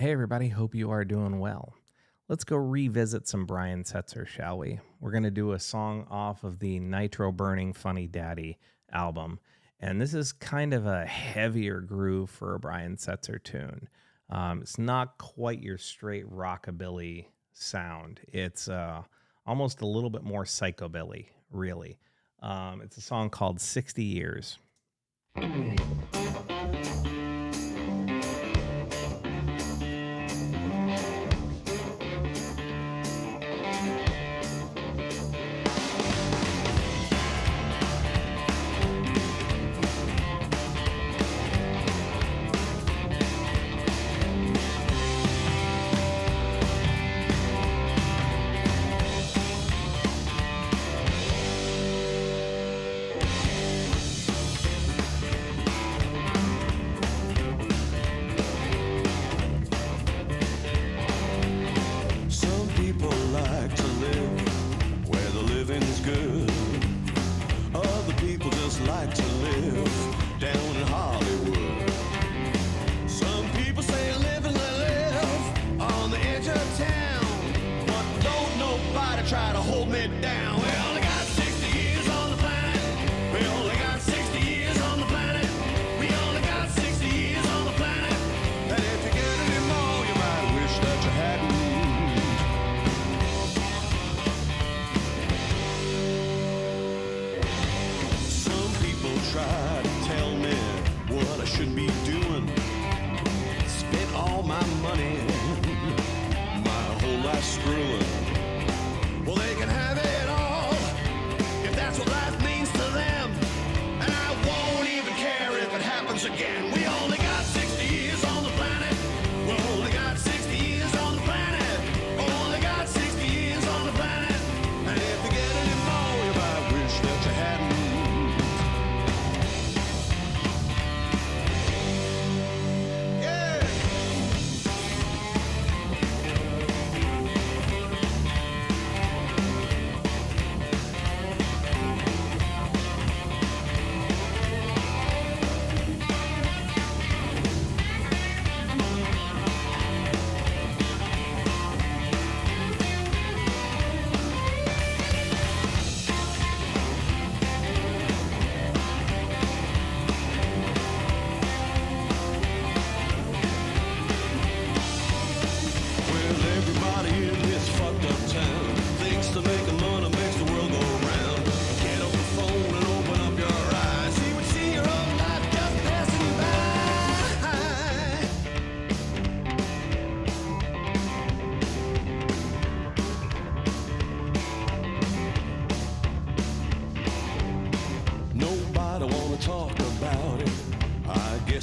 Hey everybody, hope you are doing well. Let's go revisit some Brian Setzer, shall we? We're going to do a song off of the Nitro Burning Funny Daddy album, and this is kind of a heavier groove for a Brian Setzer tune. It's not quite your straight rockabilly sound. It's almost a little bit more psychobilly, really. It's a song called 60 Years.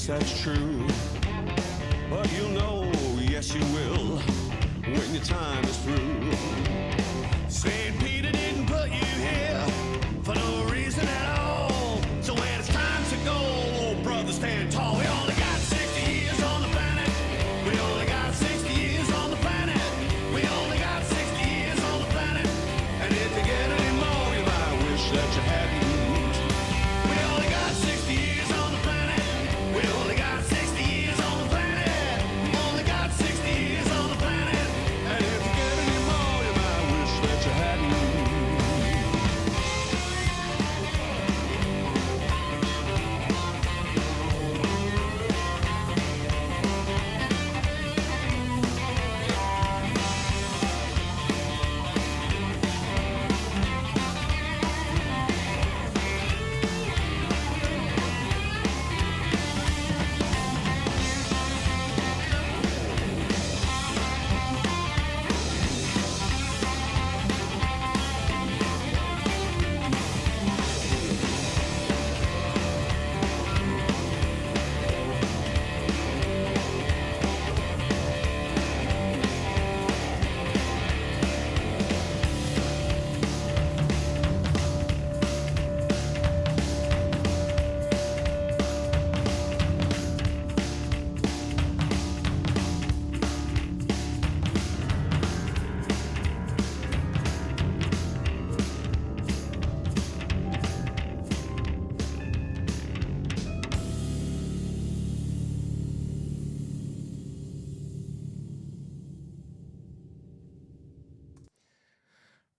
That's true, but you'll know, yes you will, when your time is through. St. Peter didn't put you here for no reason at all. So when it's time to go, old brother, stand tall. We only got 60 years on the planet. We only got 60 years on the planet. We only got 60 years on the planet. And if you get any more, you might wish that you hadn't. We only got 60 years on the planet. We only got 60 years on the planet. Only got 60 years on the planet. And if you get any more, you might wish that you hadn't.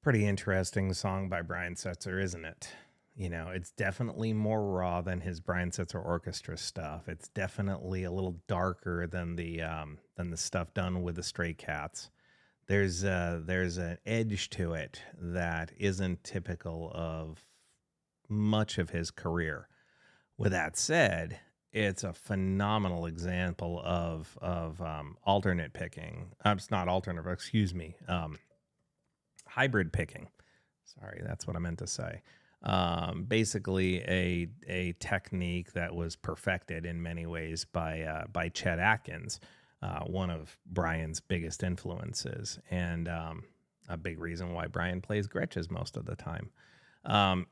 Pretty interesting song by Brian Setzer, isn't it? You know, it's definitely more raw than his Brian Setzer orchestra stuff. It's definitely a little darker than the stuff done with the Stray Cats. There's an edge to it that isn't typical of much of his career. With that said, it's a phenomenal example of alternate picking. It's not alternate, excuse me. Hybrid picking. Sorry, that's what I meant to say. Basically, a technique that was perfected in many ways by Chet Atkins, one of Brian's biggest influences, and a big reason why Brian plays Gretches most of the time.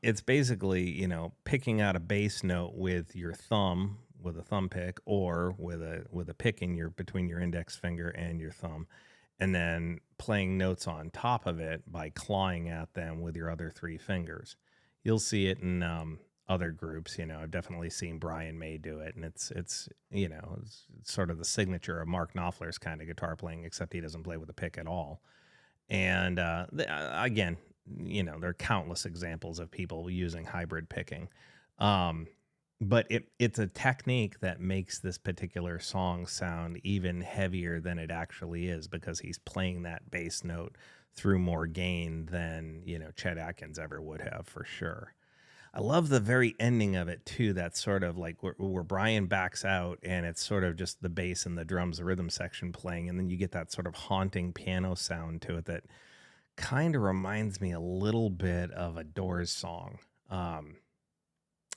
It's basically, picking out a bass note with your thumb, with a thumb pick, or with a pick in between your index finger and your thumb, and then playing notes on top of it by clawing at them with your other three fingers. You'll see it in other groups. I've definitely seen Brian May do it, and it's sort of the signature of Mark Knopfler's kind of guitar playing, except he doesn't play with a pick at all. And again, there are countless examples of people using hybrid picking. But it's a technique that makes this particular song sound even heavier than it actually is, because he's playing that bass note through more gain than, Chet Atkins ever would have, for sure. I love the very ending of it too. That's sort of like where Brian backs out, and it's sort of just the bass and the drums, the rhythm section playing, and then you get that sort of haunting piano sound to it that kind of reminds me a little bit of a Doors song.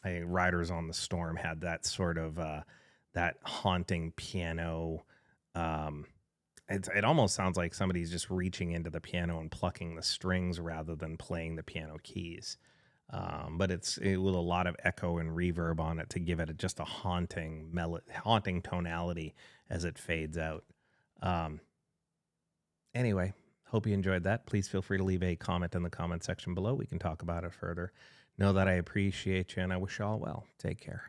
Riders on the Storm had that sort of that haunting piano. It almost sounds like somebody's just reaching into the piano and plucking the strings rather than playing the piano keys. But it's with a lot of echo and reverb on it to give it just a haunting tonality as it fades out. Anyway, hope you enjoyed that. Please feel free to leave a comment in the comment section below. We can talk about it further. Know that I appreciate you, and I wish you all well. Take care.